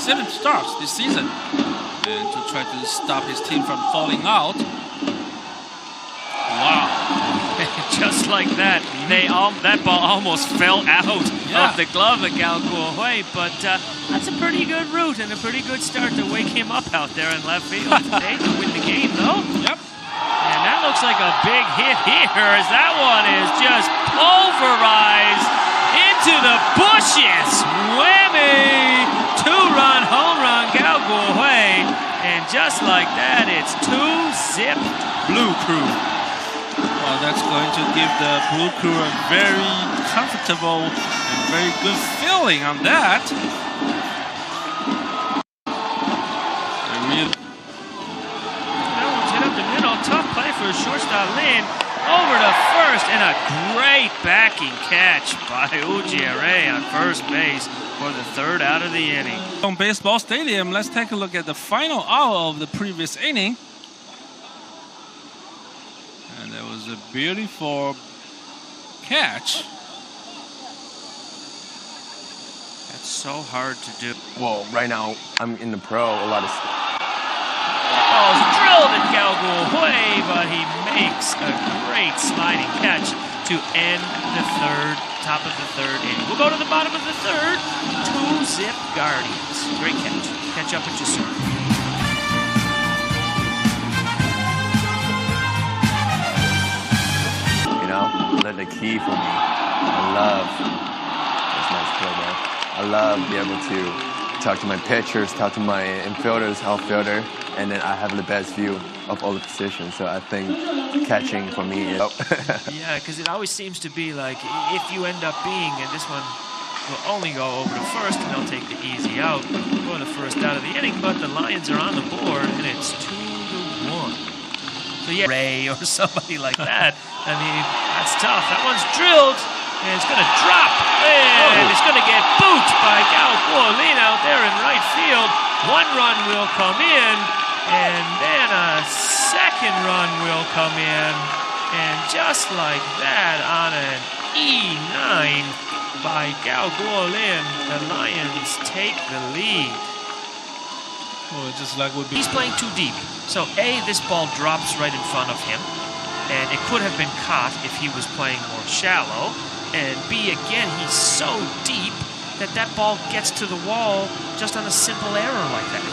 7 starts this season, and to try to stop his team from falling out. Wow. Just like that, that ball almost fell out of the glove of Gal Guohui, but that's a pretty good route and a pretty good start to wake him up out there in left field today to win the game, though. Yep. And that looks like a big hit here, as that one is just pulverized into the bushes. Whammy! 2-run home run, Gal Guohui. And just like that, it's 2-zip Blue Crew. Well, that's going to give the Blue Crew a very comfortable and very good feeling on that. That one's hit up the middle. Tough play for shortstop Lin. Over to first, and a great backing catch by Ujire on first base for the 3rd out of the inning. On Baseball Stadium, let's take a look at the final hour of the previous inning. And there was a beautiful catch. That's so hard to do. Well, right now, I'm in the pro. A lot of ball's drilled at Gal Guohui, but he makes a great sliding catch to end the top of the 3rd inning. We'll go to the bottom of the 3rd. 2-zip Guardians. Great catch. Catch up at you, sir. You know, that's the key for me. I love, that's nice play there. I love being able to talk to my pitchers, talk to my infielders, outfielder, and then I have the best view of all the positions. So I think catching for me is... Yeah, because it always seems to be like, if you end up being, and this one will only go over to first, and they'll take the easy out, go to first out of the inning, but the Lions are on the board, and it's 2-1. So yeah, Ray or somebody like that, I mean, that's tough. That one's drilled, and it's going to drop, and it's going to get booped by Gal Guohui out there in right field. 1 run will come in, and then a 2nd run will come in, and just like that, on an E9 by Gal Guohui, the Lions take the lead. Oh, just like would be. He's playing too deep. So A, this ball drops right in front of him, and it could have been caught if he was playing more shallow. And B, again, he's so deep that that ball gets to the wall just on a simple error like that.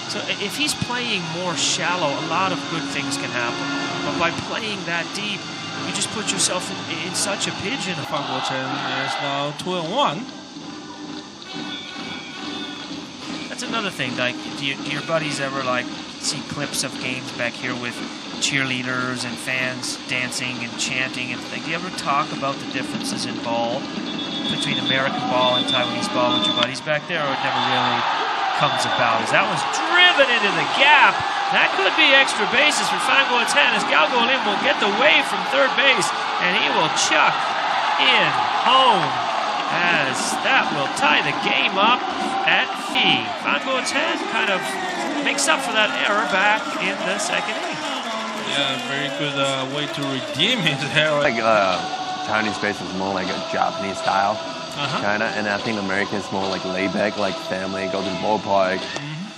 So if he's playing more shallow, a lot of good things can happen. But by playing that deep, you just put yourself in such a pigeonhole. Fubon Guardians is now 2-1. That's another thing. Like, do your buddies ever like see clips of games back here with cheerleaders and fans dancing and chanting and things? Do you ever talk about the differences in ball between American ball and Taiwanese ball with your buddies back there, or it never really comes about? As that one's driven into the gap. That could be extra bases for Fubon Guardians. Gal Guohui will get the wave from 3rd base, and he will chuck in home, as that will tie the game up at E. Fubon Guardians kind of makes up for that error back in the 2nd inning. Yeah, very good way to redeem his error. Like Chinese base is more like a Japanese style, kind of, and I think American is more like laid back, like family, go to the ballpark,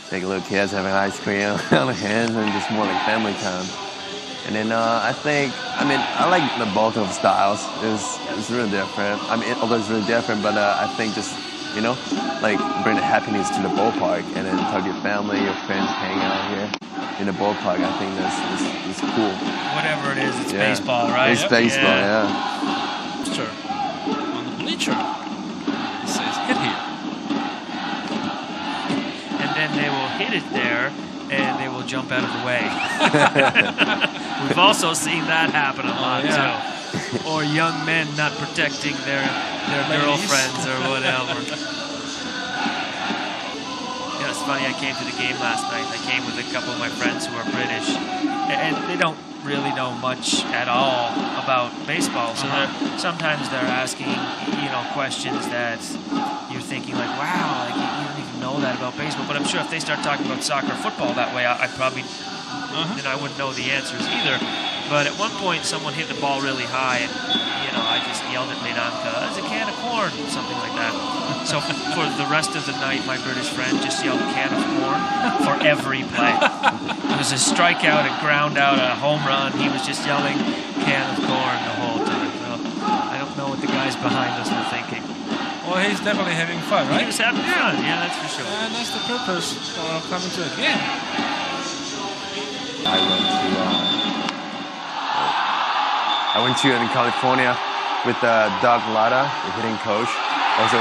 take little kids having ice cream on the hands, and just more like family time. And then I like the both of styles. It's really different. I mean, although it's really different, but I think just, you know, like bring the happiness to the ballpark, and then talk to your family, your friends, hang out here in the ballpark. I think that's cool. Whatever it is, it's baseball, right? It's baseball, yeah. On the bleacher, it says hit here. And then they will hit it there, and they will jump out of the way. We've also seen that happen a lot, too. Or young men not protecting their girlfriends or whatever. Yeah, it's funny, I came to the game last night. I came with a couple of my friends who are British, and they don't really know much at all about baseball. So sometimes they're asking, you know, questions that you're thinking like, wow, like you don't even know that about baseball. But I'm sure if they start talking about soccer or football that way, I probably, then I wouldn't know the answers either. But at one point, someone hit the ball really high, and, you know, I just yelled at Lin Anke, "It's a can of corn," something like that. So for the rest of the night, my British friend just yelled "can of corn" for every play. It was a strikeout, a ground out, a home run. He was just yelling "can of corn" the whole time. So I don't know what the guys behind us were thinking. Well, he's definitely having fun, right? He was having fun, yeah, that's for sure. And that's the purpose of coming to a game. I went to in California with Doug Latta, the hitting coach. Also,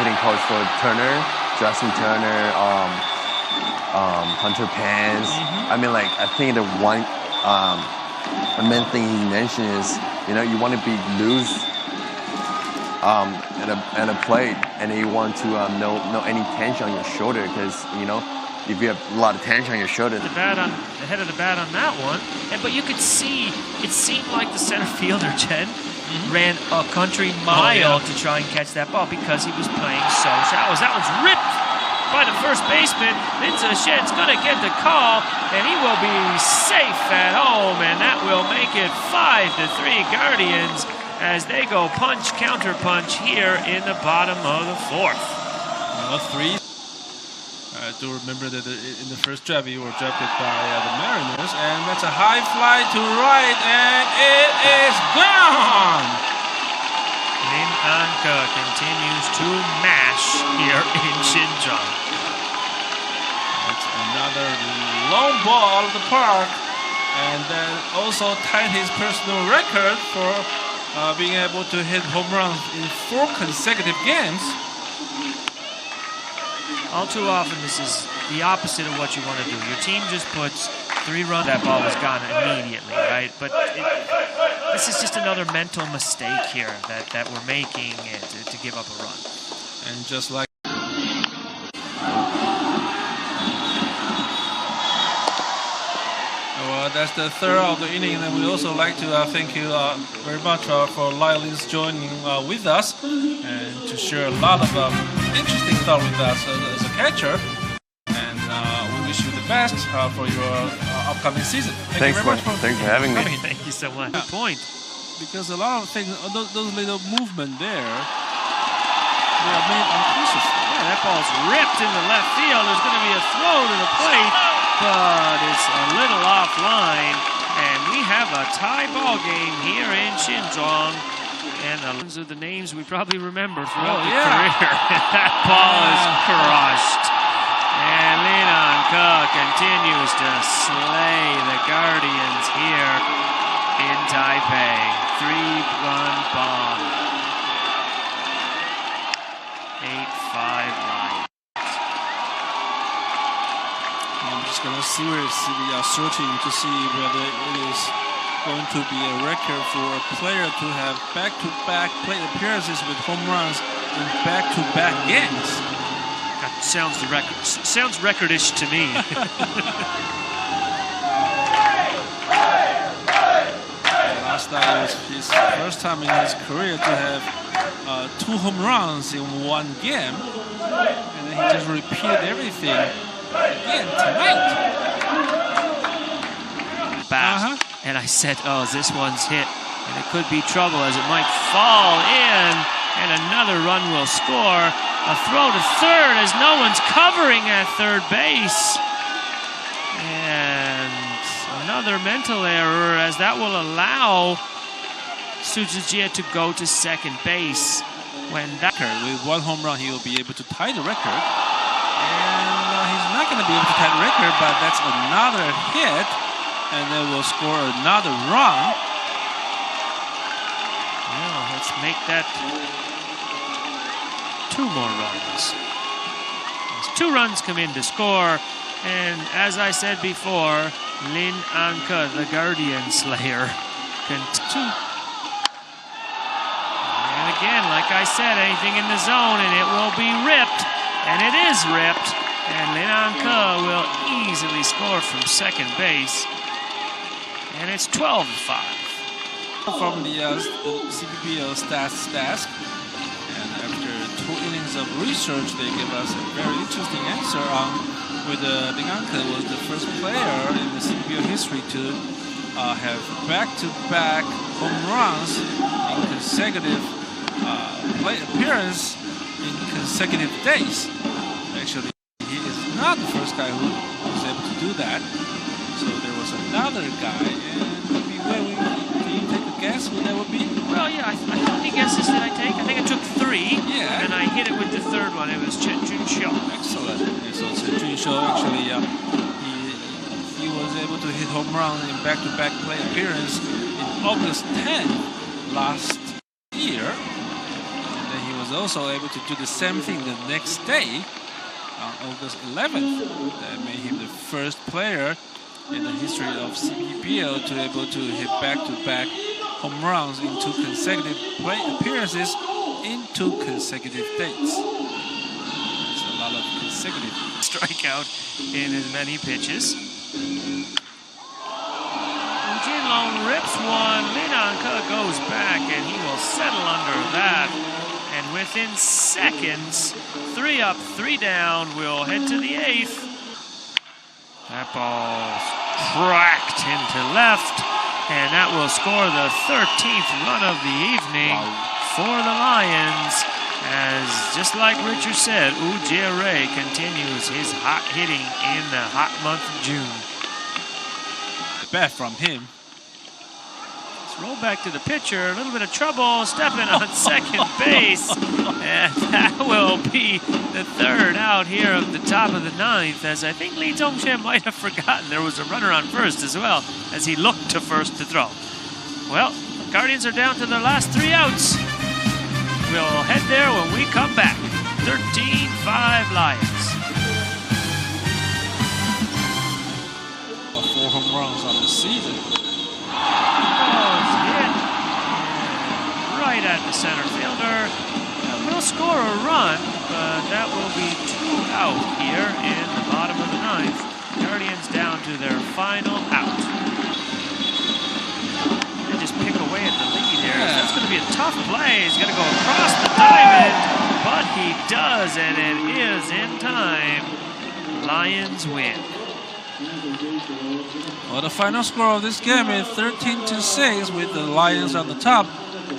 hitting coach for Turner, Justin Turner, Hunter Pence. I mean, like, I think the one, the main thing he mentioned is, you want to be loose at a plate, and you want to know any tension on your shoulder, because if you have a lot of tension on your shoulder. The head of the bat on that one, but you could see it seemed like the center fielder Jen ran a country mile to try and catch that ball because he was playing so shallow. That one's ripped by the first baseman. Vince Shen's gonna get the call, and he will be safe at home, and that will make it 5-3 Guardians as they go punch counter punch here in the bottom of the fourth. Three. I do remember that in the first job you were drafted by the Mariners, and that's a high fly to right, and it is gone! Lin Anke continues to mash here in Xinjiang. That's another long ball out of the park, and then also tied his personal record for being able to hit home runs in 4 consecutive games. All too often, this is the opposite of what you want to do. Your team just puts 3 runs, that ball was gone immediately, right? But this is just another mental mistake here that we're making to give up a run. And just like that's the third of the inning, and we also like to thank you very much for Lions joining with us and to share a lot of interesting stuff with us as a catcher. And we wish you the best for your upcoming season. Thanks for having me. Thank you so much. Good point. Because a lot of things, those little movement there, they are made unconscious. Yeah, that ball's ripped into left field. There's going to be a throw to the plate, but it's a little offline, and we have a tie ball game here in Xinjiang. And those are the names we probably remember throughout the career. That ball is crushed. And Lin Anke continues to slay the Guardians here in Taipei. 3-run bomb. 8-5 Lions. I'm just going to seriously be searching to see whether it is going to be a record for a player to have back-to-back plate appearances with home runs in back-to-back games. That sounds recordish to me. Last night was his first time in his career to have 2 home runs in 1 game, and then he just repeated everything again tonight. And I said, oh, this one's hit, and it could be trouble as it might fall in, and another run will score. A throw to third as no one's covering at third base. And another mental error as that will allow Sujijie to go to second base. When that with 1 home run, he will be able to tie the record. And he's not going to be able to tie the record, but that's another hit. And they will score another run. Well, let's make that 2 more runs. As 2 runs come in to score. And as I said before, Lin Anke, the Guardian Slayer, can And again, like I said, anything in the zone and it will be ripped. And it is ripped. And Lin Anke will easily score from second base. And it's 12-5. From the CPBL stats desk, and after 2 innings of research, they give us a very interesting answer on whether Lin Anke was the first player in the CPBL history to have back-to-back home runs in consecutive plate appearance in consecutive days. Actually, he is not the first guy who was able to do that. So there was another guy, and can you take a guess who that would be? Well, yeah, how many guesses did I take? I think I took 3, Yeah. and I hit it with the third one. It was Chen Jun-shou. Excellent. Yeah, so Chen Jun-shou actually, he was able to hit home run in back-to-back play appearance in August 10th last year. And then he was also able to do the same thing the next day on August 11th. That made him the first player in the history of CPBL to able to hit back-to-back home runs in 2 consecutive play appearances in 2 consecutive dates. That's a lot of consecutive. Strikeout in as many pitches. Jinlong rips one. Linanke goes back, and he will settle under that. And within seconds, 3 up, 3 down, we'll head to the 8th. That ball's cracked into left, and that will score the 13th run of the evening for the Lions. As, just like Richard said, Woo Jae-rae continues his hot hitting in the hot month of June. Bat from him. Let's roll back to the pitcher. A little bit of trouble stepping on second base. And that will be the 3rd out here of the top of the 9th, as I think Lee Tong-shen might have forgotten there was a runner on first as well, as he looked to first to throw. Well, Guardians are down to their last 3 outs. We'll head there when we come back. 13-5 Lions. 4 home runs on the season. Ball's hit right at the center fielder. We'll score a run, but that will be 2 out here in the bottom of the 9th. Guardians down to their final out. They just pick away at the lead here. Yeah. That's going to be a tough play. He's going to go across the diamond, but he does, and it is in time. Lions win. Well, the final score of this game is 13-6 with the Lions on the top.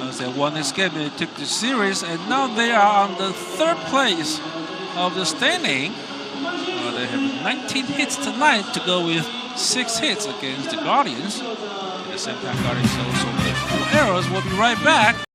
As they won this game, they took the series, and now they are on the 3rd place of the standing. They have 19 hits tonight to go with 6 hits against the Guardians. At the same time, Guardians also made 4 errors. We'll be right back.